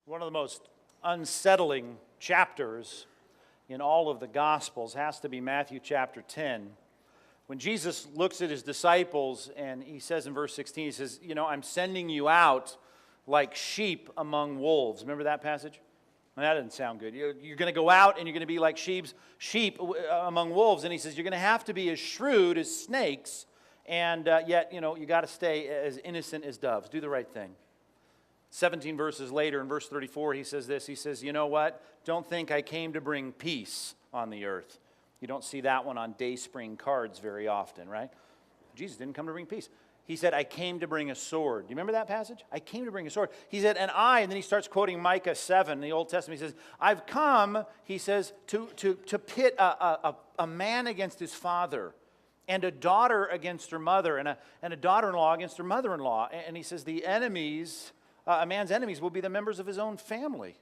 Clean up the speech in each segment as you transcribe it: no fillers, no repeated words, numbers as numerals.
One of the most unsettling chapters in all of the Gospels has to be Matthew chapter 10. When Jesus looks at his disciples and he says in verse 16, he says, I'm sending you out like sheep among wolves. Remember that passage? Well, that doesn't sound good. You're going to go out and you're going to be like sheep among wolves. And he says, you're going to have to be as shrewd as snakes, and yet, you got to stay as innocent as doves. Do the right thing. 17 verses later, in verse 34, he says this. He says, you know what? Don't think I came to bring peace on the earth. You don't see that one on Dayspring cards very often, right? Jesus didn't come to bring peace. He said, I came to bring a sword. Do you remember that passage? I came to bring a sword. He said, and then he starts quoting Micah 7 in the Old Testament. He says, I've come, he says, to pit a man against his father, and a daughter against her mother, and a daughter-in-law against her mother-in-law. And he says, the enemies... a man's enemies will be the members of his own family,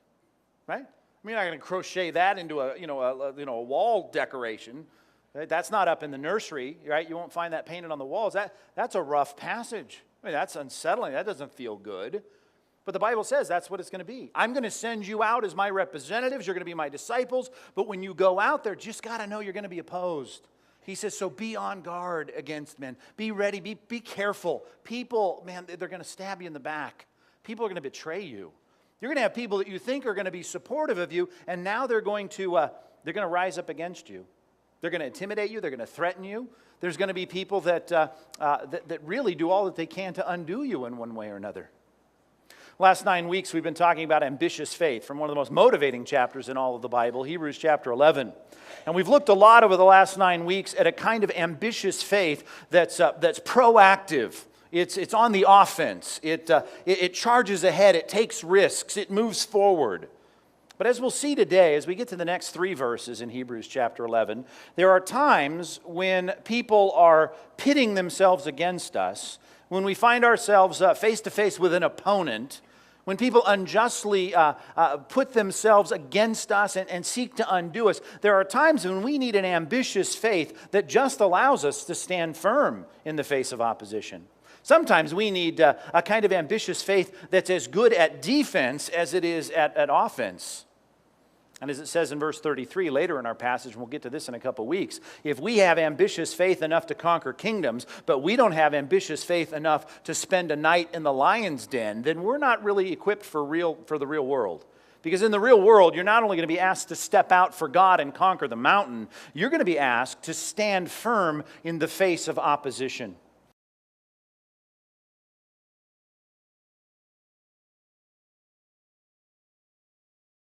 right? I mean, you're not going to crochet that into a wall decoration. Right? That's not up in the nursery, right? You won't find that painted on the walls. That's a rough passage. I mean, that's unsettling. That doesn't feel good. But the Bible says that's what it's going to be. I'm going to send you out as my representatives. You're going to be my disciples. But when you go out there, just got to know you're going to be opposed. He says, so be on guard against men. Be ready. Be careful. People, man, they're going to stab you in the back. People are going to betray you. You're going to have people that you think are going to be supportive of you, and now they're going to rise up against you. They're going to intimidate you. They're going to threaten you. There's going to be people that really do all that they can to undo you in one way or another. Last 9 weeks, we've been talking about ambitious faith from one of the most motivating chapters in all of the Bible, Hebrews chapter 11. And we've looked a lot over the last 9 weeks at a kind of ambitious faith that's proactive. It's on the offense. It charges ahead. It takes risks. It moves forward. But as we'll see today, as we get to the next 3 verses in Hebrews chapter 11, there are times when people are pitting themselves against us, when we find ourselves face to face with an opponent, when people unjustly put themselves against us and seek to undo us. There are times when we need an ambitious faith that just allows us to stand firm in the face of opposition. Sometimes we need a kind of ambitious faith that's as good at defense as it is at offense. And as it says in verse 33 later in our passage, and we'll get to this in a couple weeks, if we have ambitious faith enough to conquer kingdoms, but we don't have ambitious faith enough to spend a night in the lion's den, then we're not really equipped for the real world. Because in the real world, you're not only going to be asked to step out for God and conquer the mountain, you're going to be asked to stand firm in the face of opposition.